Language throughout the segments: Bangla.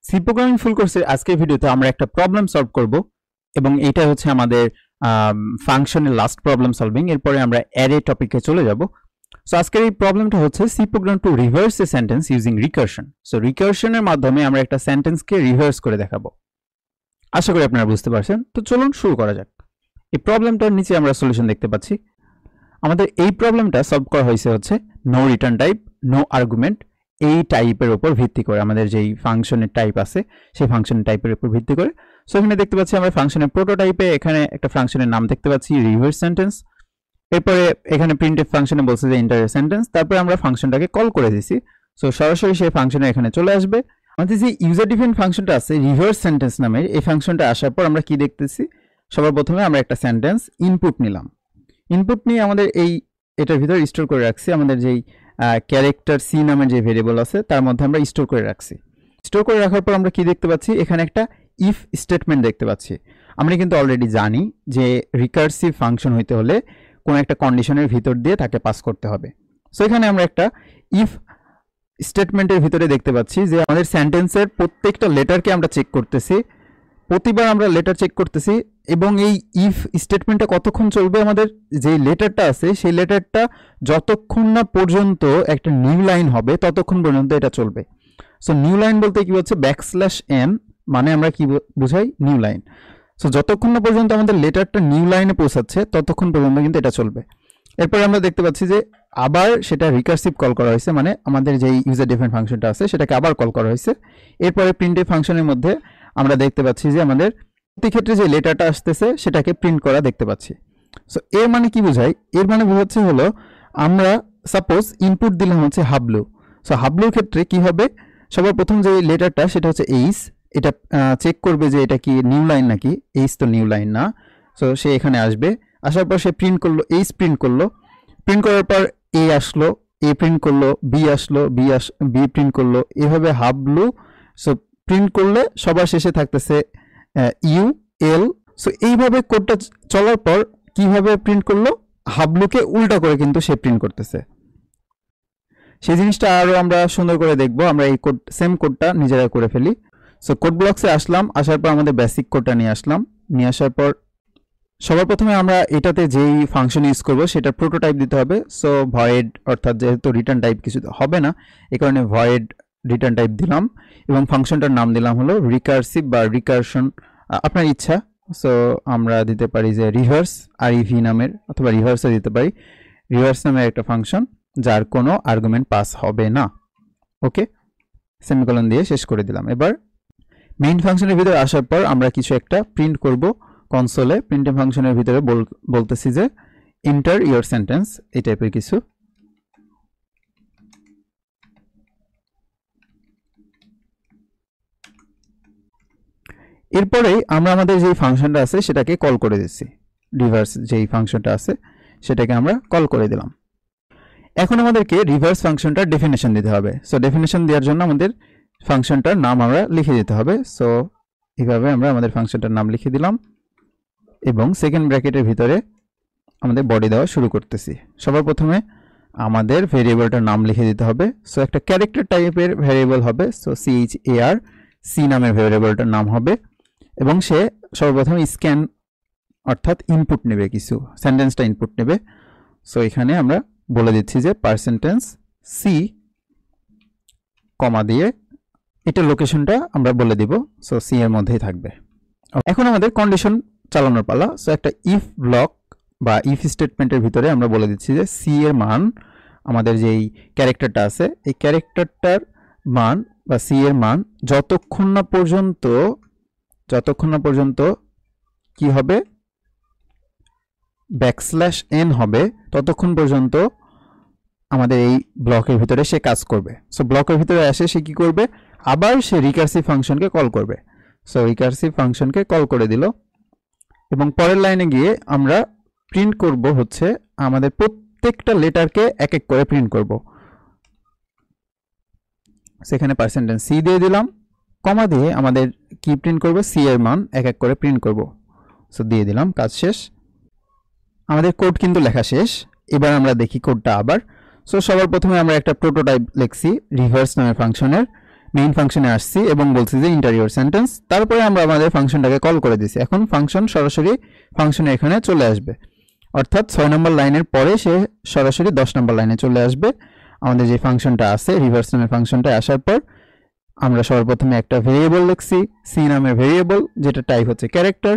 সি প্রোগ্রামিং ফুল কোর্সের আজকের ভিডিওতে আমরা একটা প্রবলেম সলভ করব এবং এটা হচ্ছে আমাদের ফাংশনের লাস্ট প্রবলেম সলভিং। এরপরে আমরা অ্যারে টপিকে চলে যাব। সো আজকের এই প্রবলেমটা হচ্ছে C program to reverse a sentence using recursion. So রিকারশনের মাধ্যমে আমরা একটা সেন্টেন্সকে রিভার্স করে দেখাবো। আশা করি আপনারা বুঝতে পারছেন। তো চলুন শুরু করা যাক। এই প্রবলেমটার নিচে আমরা সলিউশন দেখতে পাচ্ছি। আমাদের এই প্রবলেমটা সলভ করা হয়েছে হচ্ছে no return type, no argument এই টাইপের উপর ভিত্তি করে, আমাদের যেই ফাংশনের টাইপ আছে সেই ফাংশনের টাইপের উপর ভিত্তি করে। সো এখানে দেখতে পাচ্ছি আমরা ফাংশনের প্রোটোটাইপে এখানে একটা ফাংশনের নাম দেখতে পাচ্ছি রিভার্স সেন্টেন্স। এরপরে এখানে প্রিন্টএফ ফাংশনে বলছে যে এন্টার সেন্টেন্স, তারপরে আমরা ফাংশনটাকে কল করে দিছি। সো সরাসরি সেই ফাংশনে এখানে চলে আসবে। আমাদের যে ইউজার ডিফাইন্ড ফাংশনটা আছে রিভার্স সেন্টেন্স নামের, এই ফাংশনটা আসার পর আমরা কি দেখতেছি, সবার প্রথমে আমরা একটা সেন্টেন্স ইনপুট নিলাম। ইনপুট নিয়ে আমাদের এটার ভিতরে স্টোর করে রাখছি আমাদের যেই ক্যারেক্টার সি নামের যে ভেরিয়েবল আছে তার মধ্যে আমরা স্টোর করে রাখছি। স্টোর করে রাখার পর আমরা কি দেখতে পাচ্ছি, এখানে একটা ইফ স্টেটমেন্ট দেখতে পাচ্ছি। আমরা কিন্তু অলরেডি জানি যে রিকার্সিভ ফাংশন হইতে হলে কোনো একটা কন্ডিশনের ভিতর দিয়ে তাকে পাস করতে হবে। সো এখানে আমরা একটা ইফ স্টেটমেন্টের ভিতরে দেখতে পাচ্ছি যে আমাদের সেন্টেন্সের প্রত্যেকটা লেটারকে আমরা চেক করতেছি, প্রতিবার আমরা লেটার চেক করতেছি এবং এই ইফ স্টেটমেন্টটা কতক্ষণ চলবে, আমাদের যে লেটারটা আছে সেই লেটারটা যতক্ষণ না পর্যন্ত একটা নিউ লাইন হবে ততক্ষণ পর্যন্ত এটা চলবে। সো নিউ লাইন বলতে কি হচ্ছে, ব্যাকস্ল্যাশ n মানে আমরা কি বুঝাই, নিউ লাইন। সো যতক্ষণ না পর্যন্ত আমাদের লেটারটা নিউ লাইনে পৌঁছাচ্ছে ততক্ষণ পর্যন্ত কিন্তু এটা চলবে। এরপরে আমরা দেখতে পাচ্ছি যে আবার সেটা রিকার্সিভ কল করা হয়েছে, মানে আমাদের যেই ইউজার ডিফাইন্ড ফাংশনটা আছে সেটাকে আবার কল করা হয়েছে। এরপরে প্রিন্টএফ ফাংশনের মধ্যে আমরা দেখতে পাচ্ছি যে আমাদের প্রতি ক্ষেত্রে যে লেটারটা আসতেছে সেটাকে প্রিন্ট করা দেখতে পাচ্ছি। সো এর মানে কি বোঝায়, এর মানে বোঝাচ্ছে হলো আমরা সাপোজ ইনপুট দিলাম হচ্ছে হাবলু। সো হাবলুর ক্ষেত্রে কি হবে, সবার প্রথম যে লেটারটা সেটা হচ্ছে এইচ, এটা চেক করবে যে এটা কি নিউ লাইন নাকি, এইচ তো নিউ লাইন না। সো সে এখানে আসবে, আসার পর সে প্রিন্ট করলো, এইচ প্রিন্ট করলো, প্রিন্ট করার পর এ আসলো, এ প্রিন্ট করলো, বি আসলো, বি প্রিন্ট করলো, এভাবে হাবলু সো প্রিন্ট করলে সবার শেষে থাকতেছে ইউ এল। সো এইভাবে কোডটা চলার পর কিভাবে প্রিন্ট করলো, হাবলুকে উল্টা করে কিন্তু সে প্রিন্ট করতেছে। সেই জিনিসটা আরো আমরা সুন্দর করে দেখবো, আমরা এই কোড সেম কোডটা নিজেরা করে ফেলি। সো কোড ব্লকসে আসলাম, আসার পর আমাদের বেসিক কোডটা নিয়ে আসলাম, নিয়ে আসার পর সবার প্রথমে আমরা এটাতে যেই ফাংশন ইউজ করব সেটা প্রোটোটাইপ দিতে হবে। সো ভয়েড, অর্থাৎ যেহেতু রিটার্ন টাইপ কিছু হবে না এই কারণে ভয়েড রিটার্ন টাইপ দিলাম এবং ফাংশনটার নাম দিলাম হলো রিকার্সিভ বা রিকারশন, আপনার ইচ্ছা। সো আমরা দিতে পারি যে রিভার্স আর ইভি নামের, অথবা রিভার্সও দিতে পারি, রিভার্স নামের একটা ফাংশন যার কোনো আর্গুমেন্ট পাস হবে না। ওকে, সেমিকোলন দিয়ে শেষ করে দিলাম। এবার মেইন ফাংশনের ভিতরে আসার পর আমরা কিছু একটা প্রিন্ট করব কনসোলে। প্রিন্টিং ফাংশনের ভিতরে বলতেছি যে এন্টার ইওর সেন্টেন্স, এই টাইপের কিছু। এরপরেই আমরা আমাদের যে ফাংশনটা আছে সেটাকে কল করে দিচ্ছি, রিভার্স যেই ফাংশনটা আছে সেটাকে আমরা কল করে দিলাম। এখন আমাদেরকে রিভার্স ফাংশনটার ডেফিনেশন দিতে হবে। সো ডেফিনেশন দেওয়ার জন্য আমাদের ফাংশনটার নাম আমরা লিখে দিতে হবে। সো এইভাবে আমরা আমাদের ফাংশনটার নাম লিখে দিলাম এবং সেকেন্ড ব্র্যাকেটের ভিতরে আমাদের বডি দেওয়া শুরু করতেছি। সবার প্রথমে আমাদের ভেরিয়েবলটার নাম লিখে দিতে হবে। সো একটা ক্যারেক্টার টাইপের ভেরিয়েবল হবে। সো CHAR সি নামের ভেরিয়েবলটার নাম হবে এবং সে সর্বপ্রথম স্ক্যান অর্থাৎ ইনপুট নেবে, কিছু সেন্টেন্সটা ইনপুট নেবে। সো এখানে আমরা বলে দিচ্ছি যে %c কমা দিয়ে এটা লোকেশনটা আমরা বলে দিব। সো সি এর মধ্যেই থাকবে। এখন আমাদের কন্ডিশন চালানোর পালা। সো একটা ইফ ব্লক বা ইফ স্টেটমেন্টের ভিতরে আমরা বলে দিচ্ছি যে সি এর মান, আমাদের যেই ক্যারেক্টারটা আছে এই ক্যারেক্টারটার মান বা সি এর মান যতক্ষণ না পর্যন্ত কি হবে, \n হবে ততক্ষণ পর্যন্ত আমাদের এই ব্লকের ভিতরে সে কাজ করবে। সো ব্লকের ভিতরে এসে সে কি করবে, আবার সে রিকার্সিভ ফাংশনকে কল করবে। সো রিকার্সিভ ফাংশনকে কল করে দিল এবং পরের লাইনে গিয়ে আমরা প্রিন্ট করব হচ্ছে আমাদের প্রত্যেকটা লেটারকে এক এক করে প্রিন্ট করব। সেখানে %c দিয়ে দিলাম, কমা দিয়ে আমাদের কি প্রিন্ট করব, সি এর মান এক এক করে প্রিন্ট করব। সো দিয়ে দিলাম, কাজ শেষ। আমাদের কোড কিন্তু লেখা শেষ। এবার আমরা দেখি কোডটা আবার। সো সবার প্রথমে আমরা একটা প্রোটোটাইপ লিখছি রিভার্স নামের ফাংশনের, মেইন ফাংশনে আসছি এবং বলছি যে ইন্টারিয়র সেন্টেন্স, তারপরে আমরা আমাদের ফাংশনটাকে কল করে দিছি। এখন ফাংশন সরাসরি ফাংশনে এখানে চলে আসবে, অর্থাৎ 6 নম্বর লাইনের পরে সে সরাসরি 10 নম্বর লাইনে চলে আসবে। আমাদের যে ফাংশনটা আছে রিভার্স নামের ফাংশনটা আসার পর আমরা সর্বপ্রথমে একটা ভেরিয়েবল লিখছি, সি নামের ভেরিয়েবল, যেটা টাইপ হচ্ছে ক্যারেক্টার।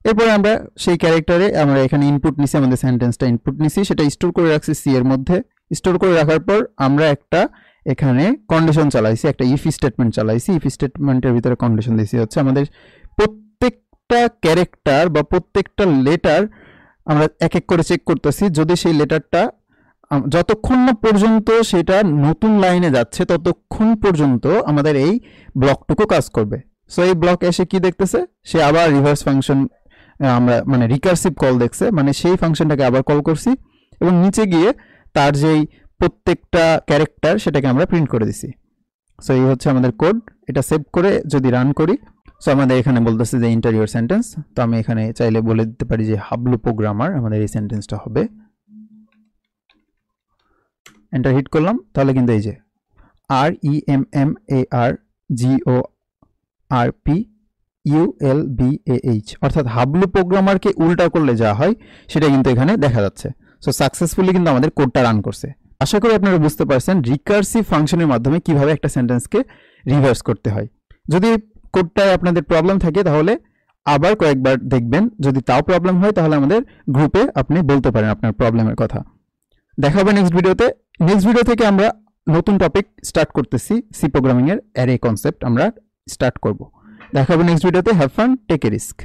এরপরে আমরা সেই ক্যারেক্টারে আমরা এখানে ইনপুট নিছি, আমাদের সেন্টেন্সটা ইনপুট নিছি, সেটা স্টোর করে রাখছি সি এর মধ্যে। স্টোর করে রাখার পর আমরা একটা এখানে কন্ডিশন চালাইছি, একটা ইফ স্টেটমেন্ট চালাইছি। ইফ স্টেটমেন্টের ভিতরে কন্ডিশন দিছি হচ্ছে আমাদের প্রত্যেকটা ক্যারেক্টার বা প্রত্যেকটা লেটার আমরা এক এক করে চেক করতেছি, যদি সেই লেটারটা যতক্ষণ না পর্যন্ত সেটা নতুন লাইনে যাচ্ছে ততক্ষণ পর্যন্ত আমাদের এই ব্লকটুকু কাজ করবে। সো এই ব্লক এসে কি দেখতেছে, সে আবার রিভার্স ফাংশন আমরা মানে রিকার্সিভ কল দেখছে, মানে সেই ফাংশনটাকে আবার কল করছি এবং নিচে গিয়ে তার যেই প্রত্যেকটা ক্যারেক্টার সেটাকে আমরা প্রিন্ট করে দিছি। সো এই হচ্ছে আমাদের কোড। এটা সেভ করে যদি রান করি, সো আমাদের এখানে বলতেছে যে ইন্টারিয়র সেন্টেন্স। তো আমি এখানে চাইলে বলে দিতে পারি যে হাবলু প্রোগ্রামার আমাদের এই সেন্টেন্সটা হবে। এন্টার হিট করলাম, তাহলে কিন্তু এই যে REMMARGORPULBAH অর্থাৎ হাবলু প্রোগ্রামারকে উল্টা করলে যা হয় সেটা কিন্তু এখানে দেখা যাচ্ছে। সো সাকসেসফুলি কিন্তু আমাদের কোডটা রান করছে। আশা করি আপনারা বুঝতে পারছেন রিকার্সিভ ফাংশনের মাধ্যমে কিভাবে একটা সেন্টেন্সকে রিভার্স করতে হয়। যদি কোডটায় আপনাদের প্রবলেম থাকে তাহলে আবার কয়েকবার দেখবেন, যদি তাও প্রবলেম হয় তাহলে আমাদের গ্রুপে আপনি বলতে পারেন আপনার প্রবলেমের কথা। দেখা হবে নেক্সট ভিডিওতে। নেক্সট ভিডিও থেকে আমরা নতুন টপিক স্টার্ট করতেছি, সি প্রোগ্রামিং এর অ্যারে কনসেপ্ট আমরা স্টার্ট করব। দেখা হবে নেক্সট ভিডিওতে। Have fun, take a risk.